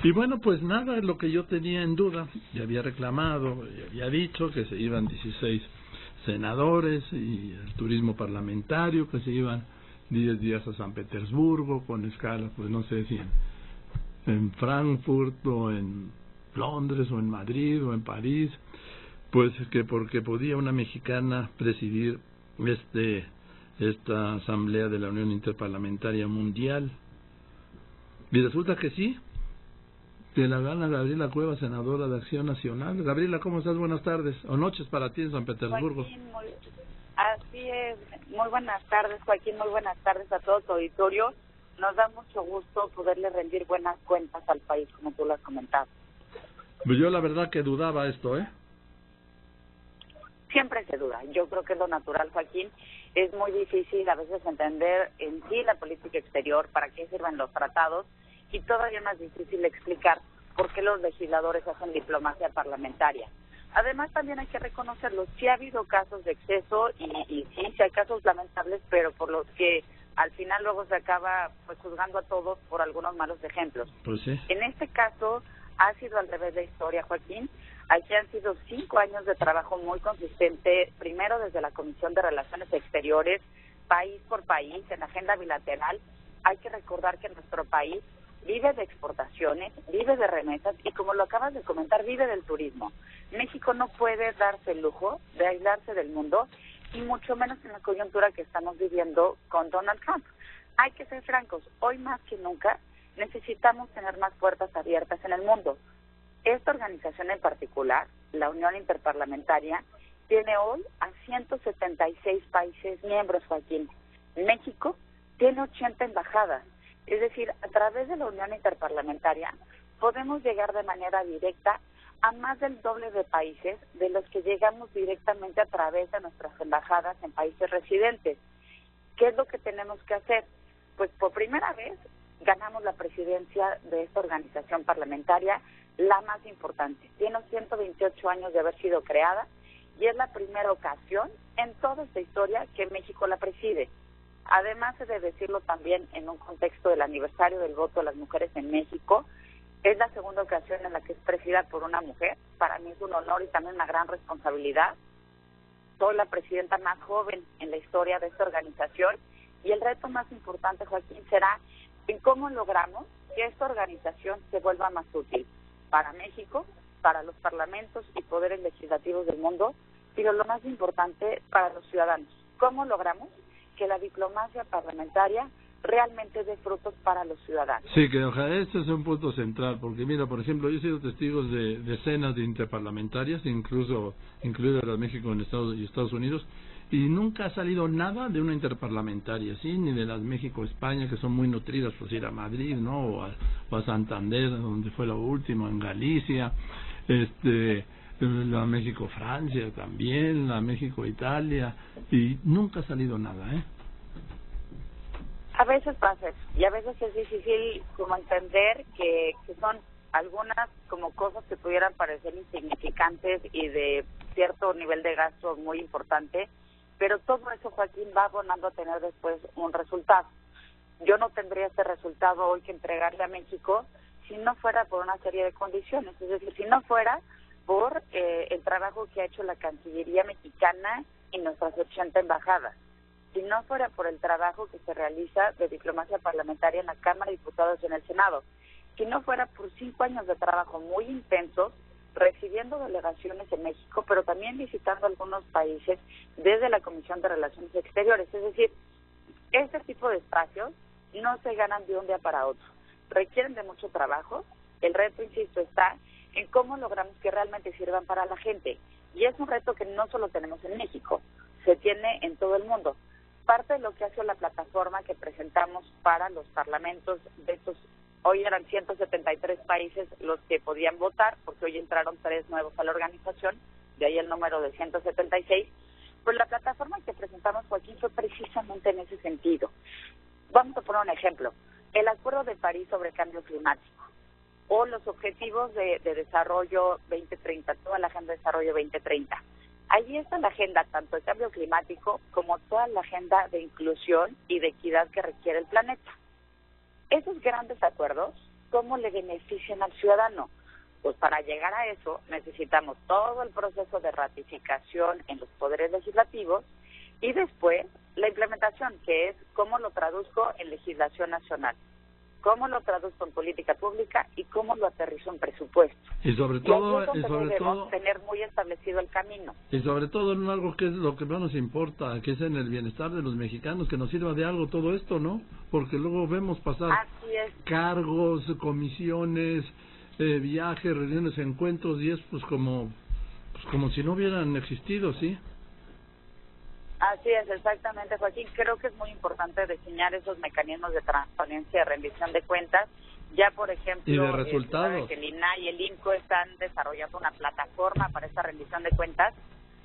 Y bueno, pues nada, es lo que yo tenía en duda. Ya había reclamado, ya había dicho que se iban 16 senadores y el turismo parlamentario, que se iban 10 días a San Petersburgo con escala, pues no sé si en Frankfurt o en Londres o en Madrid o en París, pues que porque podía una mexicana presidir esta asamblea de la Unión Interparlamentaria Mundial. Y resulta que sí, que la gana Gabriela Cuevas, senadora de Acción Nacional. Gabriela, ¿cómo estás? Buenas tardes, o noches para ti en San Petersburgo. Joaquín, así es. Muy buenas tardes, Joaquín, muy buenas tardes a todo tu auditorio. Nos da mucho gusto poderle rendir buenas cuentas al país, como tú lo has comentado. Pues yo la verdad que dudaba esto, Siempre se duda. Yo creo que es lo natural, Joaquín. Es muy difícil a veces entender en sí la política exterior, para qué sirven los tratados, y todavía más difícil explicar por qué los legisladores hacen diplomacia parlamentaria. Además, también hay que reconocerlo, sí ha habido casos de exceso y sí hay casos lamentables, pero por los que al final luego se acaba pues juzgando a todos por algunos malos ejemplos. Pues sí. En este caso ha sido al revés de historia, Joaquín. Aquí han sido 5 años de trabajo muy consistente, primero desde la Comisión de Relaciones Exteriores, país por país, en agenda bilateral. Hay que recordar que nuestro país vive de exportaciones, vive de remesas y, como lo acabas de comentar, vive del turismo. México no puede darse el lujo de aislarse del mundo, y mucho menos en la coyuntura que estamos viviendo con Donald Trump. Hay que ser francos, hoy más que nunca necesitamos tener más puertas abiertas en el mundo. Esta organización en particular, la Unión Interparlamentaria, tiene hoy a 176 países miembros, Joaquín. México tiene 80 embajadas. Es decir, a través de la Unión Interparlamentaria podemos llegar de manera directa a más del doble de países de los que llegamos directamente a través de nuestras embajadas en países residentes. ¿Qué es lo que tenemos que hacer? Pues por primera vez ganamos la presidencia de esta organización parlamentaria, la más importante. Tiene 128 años de haber sido creada y es la primera ocasión en toda esta historia que México la preside. Además, he de decirlo también en un contexto del aniversario del voto de las mujeres en México, es la segunda ocasión en la que es presidida por una mujer. Para mí es un honor y también una gran responsabilidad. Soy la presidenta más joven en la historia de esta organización y el reto más importante, Joaquín, será en cómo logramos que esta organización se vuelva más útil para México, para los parlamentos y poderes legislativos del mundo, pero lo más importante, para los ciudadanos. ¿Cómo logramos que la diplomacia parlamentaria realmente dé frutos para los ciudadanos? Sí, que ojalá este es un punto central, porque mira, por ejemplo, yo he sido testigo de decenas de interparlamentarias, incluidas las México en Estados Unidos, y nunca ha salido nada de una interparlamentaria, ¿sí? Ni de las México-España, que son muy nutridas, pues ir a Madrid, ¿no? O a Santander, donde fue la última, en Galicia, la México-Francia también, la México-Italia, y nunca ha salido nada, A veces pasa eso, y a veces es difícil como entender que son algunas como cosas que pudieran parecer insignificantes y de cierto nivel de gasto muy importante, pero todo eso, Joaquín, va abonando a tener después un resultado. Yo no tendría este resultado hoy que entregarle a México si no fuera por una serie de condiciones, es decir, si no fuera por el trabajo que ha hecho la Cancillería mexicana y nuestras 80 embajadas, si no fuera por el trabajo que se realiza de diplomacia parlamentaria en la Cámara de Diputados y en el Senado, si no fuera por 5 años de trabajo muy intensos, recibiendo delegaciones en México, pero también visitando algunos países desde la Comisión de Relaciones Exteriores. Es decir, este tipo de espacios no se ganan de un día para otro, requieren de mucho trabajo. El reto, insisto, está en cómo logramos que realmente sirvan para la gente, y es un reto que no solo tenemos en México, se tiene en todo el mundo. Parte de lo que ha sido la plataforma que presentamos para los parlamentos de estos, hoy eran 173 países los que podían votar, porque hoy entraron 3 nuevos a la organización, de ahí el número de 176, pues la plataforma que presentamos, Joaquín, fue precisamente en ese sentido. Vamos a poner un ejemplo, el Acuerdo de París sobre Cambio Climático, o los Objetivos de Desarrollo 2030, toda la Agenda de Desarrollo 2030. Allí está la agenda tanto de cambio climático como toda la agenda de inclusión y de equidad que requiere el planeta. Esos grandes acuerdos cómo le benefician al ciudadano. Pues para llegar a eso necesitamos todo el proceso de ratificación en los poderes legislativos y después la implementación, que es cómo lo traduzco en legislación nacional, cómo lo traduzco en política pública y cómo lo aterrizo en presupuesto. Y sobre todo tener muy establecido el camino. Y sobre todo en algo que es lo que más nos importa, que es en el bienestar de los mexicanos, que nos sirva de algo todo esto, ¿no? Porque luego vemos pasar cargos, comisiones, viajes, reuniones, encuentros, y es pues como si no hubieran existido, ¿sí? Así es, exactamente, Joaquín. Creo que es muy importante diseñar esos mecanismos de transparencia, de rendición de cuentas. Ya, por ejemplo, y de resultados. Que el INAI y el INCO están desarrollando una plataforma para esta rendición de cuentas,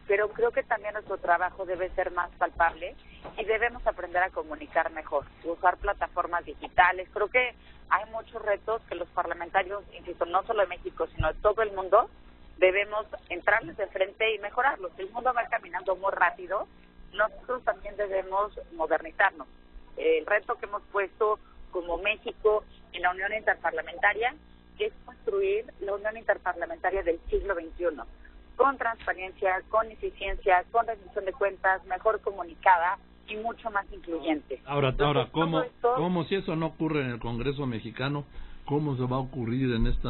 pero creo que también nuestro trabajo debe ser más palpable y debemos aprender a comunicar mejor, usar plataformas digitales. Creo que hay muchos retos que los parlamentarios, insisto, no solo de México, sino de todo el mundo, debemos entrarles de frente y mejorarlos. El mundo va caminando muy rápido, nosotros también debemos modernizarnos. El reto que hemos puesto como México en la Unión Interparlamentaria es construir la Unión Interparlamentaria del siglo XXI, con transparencia, con eficiencia, con rendición de cuentas, mejor comunicada y mucho más incluyente. Ahora, ¿cómo si eso no ocurre en el Congreso mexicano, cómo se va a ocurrir en este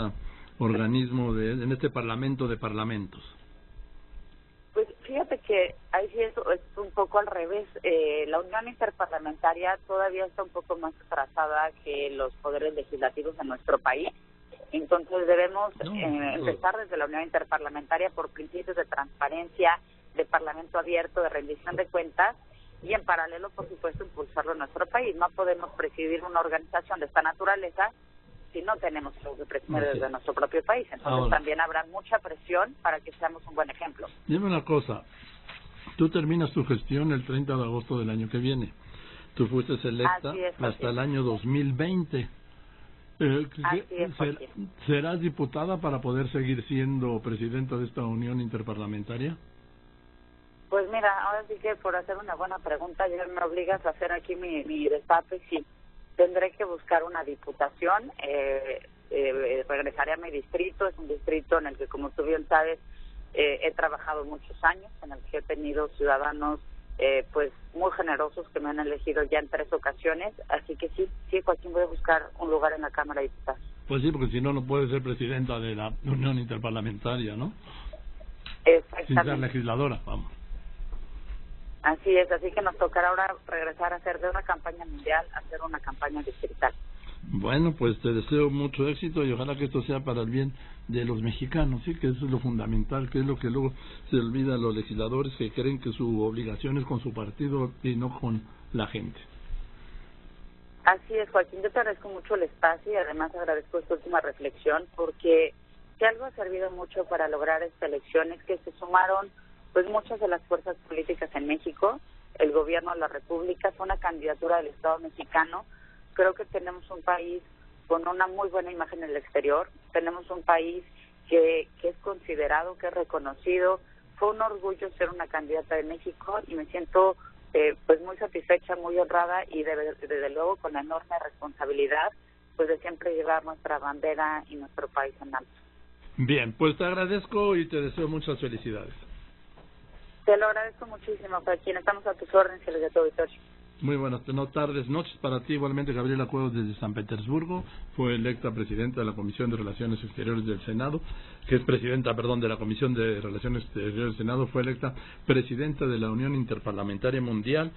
organismo, en este Parlamento de Parlamentos? Pues fíjate que ahí sí es un poco al revés. La Unión Interparlamentaria todavía está un poco más atrasada que los poderes legislativos en nuestro país. Entonces debemos empezar desde la Unión Interparlamentaria por principios de transparencia, de parlamento abierto, de rendición de cuentas y en paralelo, por supuesto, impulsarlo en nuestro país. No podemos presidir una organización de esta naturaleza si no tenemos que presidir desde nuestro propio país. Entonces también habrá mucha presión para que seamos un buen ejemplo. Dime una cosa, tú terminas tu gestión el 30 de agosto del año que viene. Tú fuiste electa hasta el año 2020. ¿Serás diputada para poder seguir siendo presidenta de esta Unión Interparlamentaria? Pues mira, ahora sí que por hacer una buena pregunta, ya me obligas a hacer aquí mi destape, sí. Tendré que buscar una diputación, regresaré a mi distrito, es un distrito en el que, como tú bien sabes, he trabajado muchos años, en el que he tenido ciudadanos pues muy generosos que me han elegido ya en 3 ocasiones, así que sí, Joaquín, voy a buscar un lugar en la Cámara de Diputados. Pues sí, porque si no, no puedes ser presidenta de la Unión Interparlamentaria, ¿no? Exactamente. Sin ser legisladora, vamos. Así es, así que nos tocará ahora regresar a hacer de una campaña mundial a hacer una campaña distrital. Bueno, pues te deseo mucho éxito y ojalá que esto sea para el bien de los mexicanos, sí, que eso es lo fundamental, que es lo que luego se olvida a los legisladores, que creen que su obligación es con su partido y no con la gente. Así es, Joaquín, yo te agradezco mucho el espacio y además agradezco esta última reflexión, porque si algo ha servido mucho para lograr esta elección es que se sumaron pues muchas de las fuerzas políticas en México. El gobierno de la República fue una candidatura del Estado mexicano. Creo que tenemos un país con una muy buena imagen en el exterior, tenemos un país que es considerado, que es reconocido. Fue un orgullo ser una candidata de México y me siento pues muy satisfecha, muy honrada y desde luego con la enorme responsabilidad pues de siempre llevar nuestra bandera y nuestro país en alto. Bien, pues te agradezco y te deseo muchas felicidades. Te lo agradezco muchísimo, Joaquín. Estamos a tus órdenes y los de tu auditorio. Muy buenas tardes, noches para ti. Igualmente, Gabriela Cuevas desde San Petersburgo fue electa presidenta de la Comisión de Relaciones Exteriores del Senado, que es presidenta, de la Comisión de Relaciones Exteriores del Senado, fue electa presidenta de la Unión Interparlamentaria Mundial.